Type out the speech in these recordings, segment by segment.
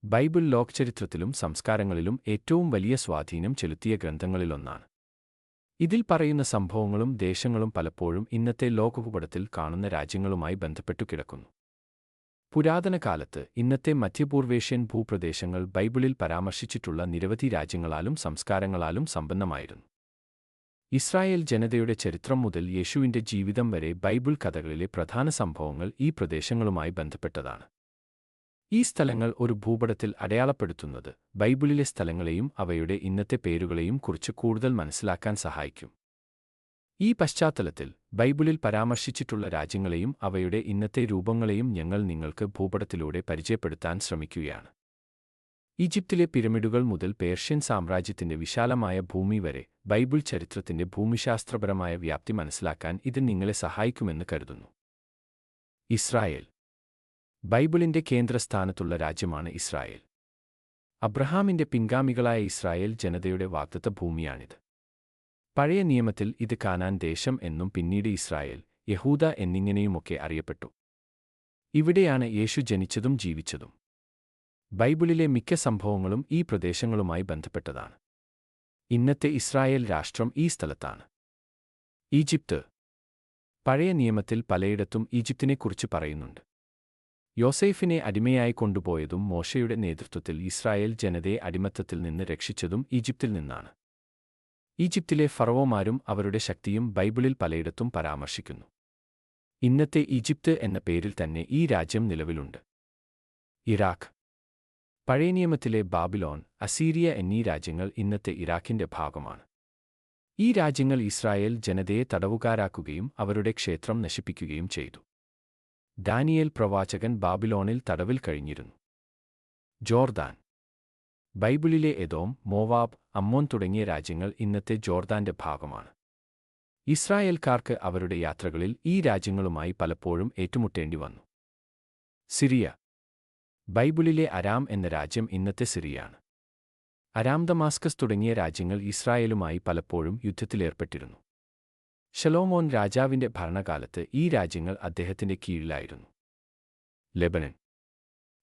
Bible ലോകചരിത്രത്തിലും സംസ്കാരങ്ങളിലും ഏറ്റവും വലിയ സ്വാധീനം ചെലുത്തിയ ഗ്രന്ഥങ്ങളിലൊന്നാണ്. ഇതിൽ പറയുന്ന സംഭവങ്ങളും ദേശങ്ങളും പലപ്പോഴും ഇന്നത്തെ ലോകഭൂപടത്തിൽ കാണുന്ന രാജ്യങ്ങളുമായി ബന്ധപ്പെട്ടു കിടക്കുന്നു. പുരാതന കാലത്ത് ഇന്നത്തെ മധ്യപൂർവേഷ്യൻ ഭൂപ്രദേശങ്ങൾ ബൈബിളിൽ പരാമർശിച്ചിട്ടുള്ള നിരവധി രാജ്യങ്ങളാലും സംസ്കാരങ്ങളാലും സമ്പന്നമായിരുന്നു. ഇസ്രായേൽ ജനതയുടെ ചരിത്രം മുതൽ യേശുവിന്റെ ജീവിതം വരെ ബൈബിൾ കഥകളിലെ പ്രധാന സംഭവങ്ങൾ ഈ പ്രദേശങ്ങളുമായി ബന്ധപ്പെട്ടതാണ്. ഈ സ്ഥലങ്ങൾ ഒരു ഭൂപടത്തിൽ അടയാളപ്പെടുത്തുന്നത് ബൈബിളിലെ സ്ഥലങ്ങളെയും അവയുടെ ഇന്നത്തെ പേരുകളെയും കുറിച്ച് കൂടുതൽ മനസ്സിലാക്കാൻ സഹായിക്കും. ഈ പശ്ചാത്തലത്തിൽ ബൈബിളിൽ പരാമർശിച്ചിട്ടുള്ള രാജ്യങ്ങളെയും അവയുടെ ഇന്നത്തെ രൂപങ്ങളെയും ഞങ്ങൾ നിങ്ങൾക്ക് ഭൂപടത്തിലൂടെ പരിചയപ്പെടുത്താൻ ശ്രമിക്കുകയാണ്. ഈജിപ്തിലെ പിരമിഡുകൾ മുതൽ പേർഷ്യൻ സാമ്രാജ്യത്തിന്റെ വിശാലമായ ഭൂമി വരെ ബൈബിൾ ചരിത്രത്തിന്റെ ഭൂമിശാസ്ത്രപരമായ വ്യാപ്തി മനസ്സിലാക്കാൻ ഇത് നിങ്ങളെ സഹായിക്കുമെന്ന് കരുതുന്നു. ഇസ്രായേൽ ബൈബിളിന്റെ കേന്ദ്രസ്ഥാനത്തുള്ള രാജ്യമാണ് ഇസ്രായേൽ. അബ്രഹാമിന്റെ പിൻഗാമികളായ ഇസ്രായേൽ ജനതയുടെ വാഗ്ദത്ത ഭൂമിയാണിത്. പഴയ നിയമത്തിൽ ഇത് കാനാൻ ദേശം എന്നും പിന്നീട് ഇസ്രായേൽ, യഹൂദ എന്നിങ്ങനെയുമൊക്കെ അറിയപ്പെട്ടു. ഇവിടെയാണ് യേശു ജനിച്ചതും ജീവിച്ചതും. ബൈബിളിലെ മിക്ക സംഭവങ്ങളും ഈ പ്രദേശങ്ങളുമായി ബന്ധപ്പെട്ടതാണ്. ഇന്നത്തെ ഇസ്രായേൽ രാഷ്ട്രം ഈ സ്ഥലത്താണ്. ഈജിപ്ത് പഴയ നിയമത്തിൽ പലയിടത്തും ഈജിപ്തിനെക്കുറിച്ച് പറയുന്നുണ്ട്. യോസേഫിനെ അടിമയായി കൊണ്ടുപോയതും മോശയുടെ നേതൃത്വത്തിൽ ഇസ്രായേൽ ജനതയെ അടിമത്തത്തിൽ നിന്ന് രക്ഷിച്ചതും ഈജിപ്തിൽ നിന്നാണ്. ഈജിപ്തിലെ ഫറവോമാരും അവരുടെ ശക്തിയും ബൈബിളിൽ പലയിടത്തും പരാമർശിക്കുന്നു. ഇന്നത്തെ ഈജിപ്ത് എന്ന പേരിൽ തന്നെ ഈ രാജ്യം നിലവിലുണ്ട്. ഇറാഖ് പഴയ നിയമത്തിലെ ബാബിലോൺ, അസീരിയ എന്നീ രാജ്യങ്ങൾ ഇന്നത്തെ ഇറാഖിന്റെ ഭാഗമാണ്. ഈ രാജ്യങ്ങൾ ഇസ്രായേൽ ജനതയെ തടവുകാരാക്കുകയും അവരുടെ ക്ഷേത്രം നശിപ്പിക്കുകയും ചെയ്തു. ദാനിയേൽ പ്രവാചകൻ ബാബിലോണിൽ തടവിൽ കഴിഞ്ഞിരുന്നു. ജോർദാൻ ബൈബിളിലെ എദോം, മോവാബ്, അമ്മോൻ തുടങ്ങിയ രാജ്യങ്ങൾ ഇന്നത്തെ ജോർദാന്റെ ഭാഗമാണ്. ഇസ്രായേൽക്കാർക്ക് അവരുടെ യാത്രകളിൽ ഈ രാജ്യങ്ങളുമായി പലപ്പോഴും ഏറ്റുമുട്ടേണ്ടി വന്നു. സിറിയ ബൈബിളിലെ അരാം എന്ന രാജ്യം ഇന്നത്തെ സിറിയയാണ്. അരാം, ദമാസ്കസ് തുടങ്ങിയ രാജ്യങ്ങൾ ഇസ്രായേലുമായി പലപ്പോഴും യുദ്ധത്തിലേർപ്പെട്ടിരുന്നു. ശലോമോൻ രാജാവിന്റെ ഭരണകാലത്ത് ഈ രാജ്യങ്ങൾ അദ്ദേഹത്തിന്റെ കീഴിലായിരുന്നു. ലെബനൻ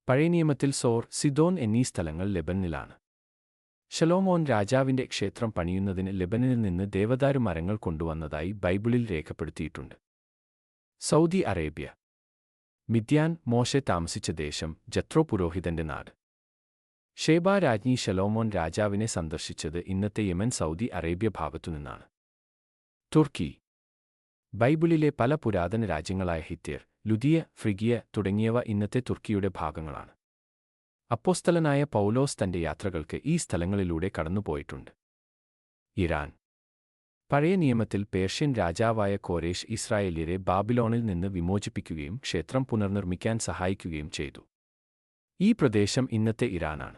പഴയ നിയമത്തിൽ സോർ, സിദോൻ എന്നീ സ്ഥലങ്ങൾ ലെബനിലാണ്. ശലോമോൻ രാജാവിന്റെ ക്ഷേത്രം പണിയുന്നതിന് ലെബനനിൽ നിന്ന് ദേവദാരു മരങ്ങൾ കൊണ്ടുവന്നതായി ബൈബിളിൽ രേഖപ്പെടുത്തിയിട്ടുണ്ട്. സൗദി അറേബ്യ മിദ്യാൻ, മോശെ താമസിച്ച ദേശം, ജത്രോ പുരോഹിതന്റെ നാട്. ഷേബ രാജ്ഞി ശലോമോൻ രാജാവിനെ സന്ദർശിച്ചത് ഇന്നത്തെ യമൻ, സൗദി അറേബ്യ ഭാഗത്തുനിന്നാണ്. തുർക്കി ബൈബിളിലെ പല പുരാതന രാജ്യങ്ങളായ ഹിത്യർ, ലുദിയ, ഫ്രിഗിയ തുടങ്ങിയവ ഇന്നത്തെ തുർക്കിയുടെ ഭാഗങ്ങളാണ്. അപ്പോസ്തലനായ പൗലോസ് തന്റെ യാത്രകൾക്ക് ഈ സ്ഥലങ്ങളിലൂടെ കടന്നുപോയിട്ടുണ്ട്. ഇറാൻ പഴയ നിയമത്തിൽ പേർഷ്യൻ രാജാവായ കോരേഷ് ഇസ്രായേല്യരെ ബാബിലോണിൽ നിന്ന് വിമോചിപ്പിക്കുകയും ക്ഷേത്രം പുനർനിർമ്മിക്കാൻ സഹായിക്കുകയും ചെയ്തു. ഈ പ്രദേശം ഇന്നത്തെ ഇറാനാണ്.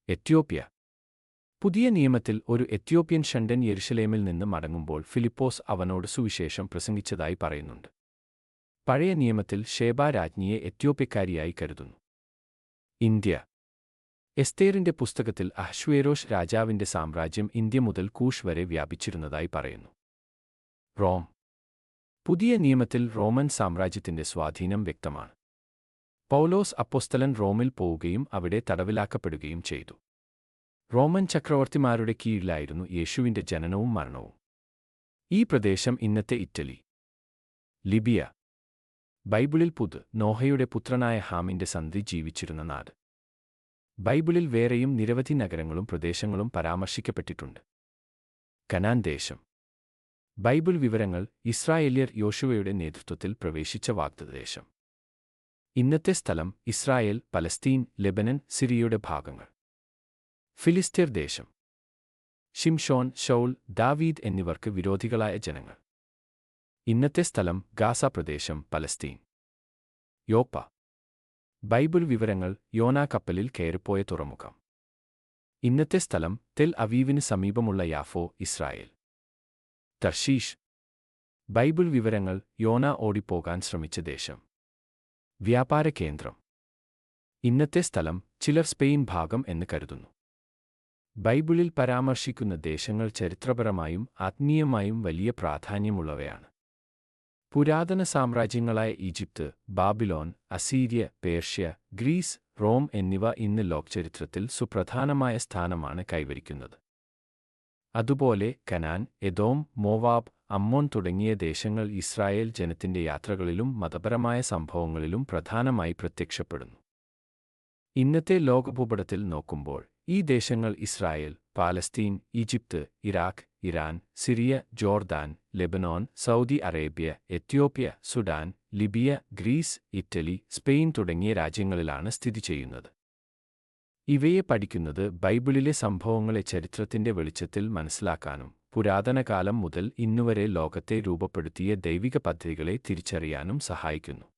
എത്യോപ്യ പുതിയ നിയമത്തിൽ ഒരു എത്യോപ്യൻ ഷണ്ടൻ യെരുശലേമിൽ നിന്ന് മടങ്ങുമ്പോൾ ഫിലിപ്പോസ് അവനോട് സുവിശേഷം പ്രസംഗിച്ചതായി പറയുന്നുണ്ട്. പഴയ നിയമത്തിൽ ഷേബ രാജ്ഞിയെ എത്യോപ്യക്കാരിയായി കരുതുന്നു. ഇന്ത്യ എസ്തേറിന്റെ പുസ്തകത്തിൽ അഹ്ശ്വേരോഷ് രാജാവിന്റെ സാമ്രാജ്യം ഇന്ത്യ മുതൽ കൂഷ് വരെ വ്യാപിച്ചിരുന്നതായി പറയുന്നു. റോം പുതിയ നിയമത്തിൽ റോമൻ സാമ്രാജ്യത്തിന്റെ സ്വാധീനം വ്യക്തമാണ്. പൗലോസ് അപ്പോസ്തലൻ റോമിൽ പോവുകയും അവിടെ തടവിലാക്കപ്പെടുകയും ചെയ്തു. റോമൻ ചക്രവർത്തിമാരുടെ കീഴിലായിരുന്നു യേശുവിന്റെ ജനനവും മരണവും. ഈ പ്രദേശം ഇന്നത്തെ ഇറ്റലി. ലിബിയ ബൈബിളിൽ നോഹയുടെ പുത്രനായ ഹാമിന്റെ സന്തതി ജീവിച്ചിരുന്ന നാട്. ബൈബിളിൽ വേറെയും നിരവധി നഗരങ്ങളും പ്രദേശങ്ങളും പരാമർശിക്കപ്പെട്ടിട്ടുണ്ട്. കനാൻ ദേശം ബൈബിൾ വിവരങ്ങൾ ഇസ്രായേല്യർ യോശുവയുടെ നേതൃത്വത്തിൽ പ്രവേശിച്ച വാഗ്ദത്തദേശം. ഇന്നത്തെ സ്ഥലം ഇസ്രായേൽ, പലസ്തീൻ, ലെബനൻ, സിറിയയുടെ ഭാഗങ്ങൾ. ഫിലിസ്തീർ ദേശം ശിംഷോൻ, ശൗൽ, ദാവീദ് എന്നിവർക്ക് വിരോധികളായ ജനങ്ങൾ. ഇന്നത്തെ സ്ഥലം ഗാസ പ്രദേശം, പലസ്തീൻ. യോപ്പ ബൈബിൾ വിവരങ്ങൾ യോനാ കപ്പലിൽ കയറിപ്പോയ തുറമുഖം. ഇന്നത്തെ സ്ഥലം തെൽ അവീവിന് സമീപമുള്ള യാഫോ, ഇസ്രായേൽ. തർഷീഷ് ബൈബിൾ വിവരങ്ങൾ യോന ഓടിപ്പോകാൻ ശ്രമിച്ച ദേശം. വ്യാപാര കേന്ദ്രം. ഇന്നത്തെ സ്ഥലം ചിലർ സ്പെയിൻ ഭാഗം എന്ന് കരുതുന്നു. ബൈബിളിൽ പരാമർശിക്കുന്ന ദേശങ്ങൾ ചരിത്രപരമായും ആത്മീയമായും വലിയ പ്രാധാന്യമുള്ളവയാണ്. പുരാതന സാമ്രാജ്യങ്ങളായ Egypt, Babylon, Assyria, Persia, Greece, Rome എന്നിവ ഇന്ന് ലോകചരിത്രത്തിൽ സുപ്രധാനമായ സ്ഥാനമാണ് കൈവരിക്കുന്നത്. അതുപോലെ കനാൻ, എദോം, മോവാബ്, അമ്മോൻ തുടങ്ങിയ ദേശങ്ങൾ ഇസ്രായേൽ ജനത്തിന്റെ യാത്രകളിലും മതപരമായ സംഭവങ്ങളിലും പ്രധാനമായി പ്രത്യക്ഷപ്പെടുന്നു. ഇന്നത്തെ ലോകഭൂപടത്തിൽ നോക്കുമ്പോൾ ഈ ദേശങ്ങൾ Israel, Palestine, Egypt, Iraq, Iran, Syria, Jordan, Lebanon, Saudi Arabia, Ethiopia, Sudan, Libya, Greece, Italy, Spain തുടങ്ങിയ രാജ്യങ്ങളിലാണ് സ്ഥിതി ചെയ്യുന്നത്. ഇവയെ പഠിക്കുന്നത് ബൈബിളിലെ സംഭവങ്ങളെ ചരിത്രത്തിന്റെ വെളിച്ചത്തിൽ മനസ്സിലാക്കാനും പുരാതന കാലം മുതൽ ഇന്നുവരെ ലോകത്തെ രൂപപ്പെടുത്തിയ ദൈവിക പദ്ധതികളെ തിരിച്ചറിയാനും സഹായിക്കുന്നു.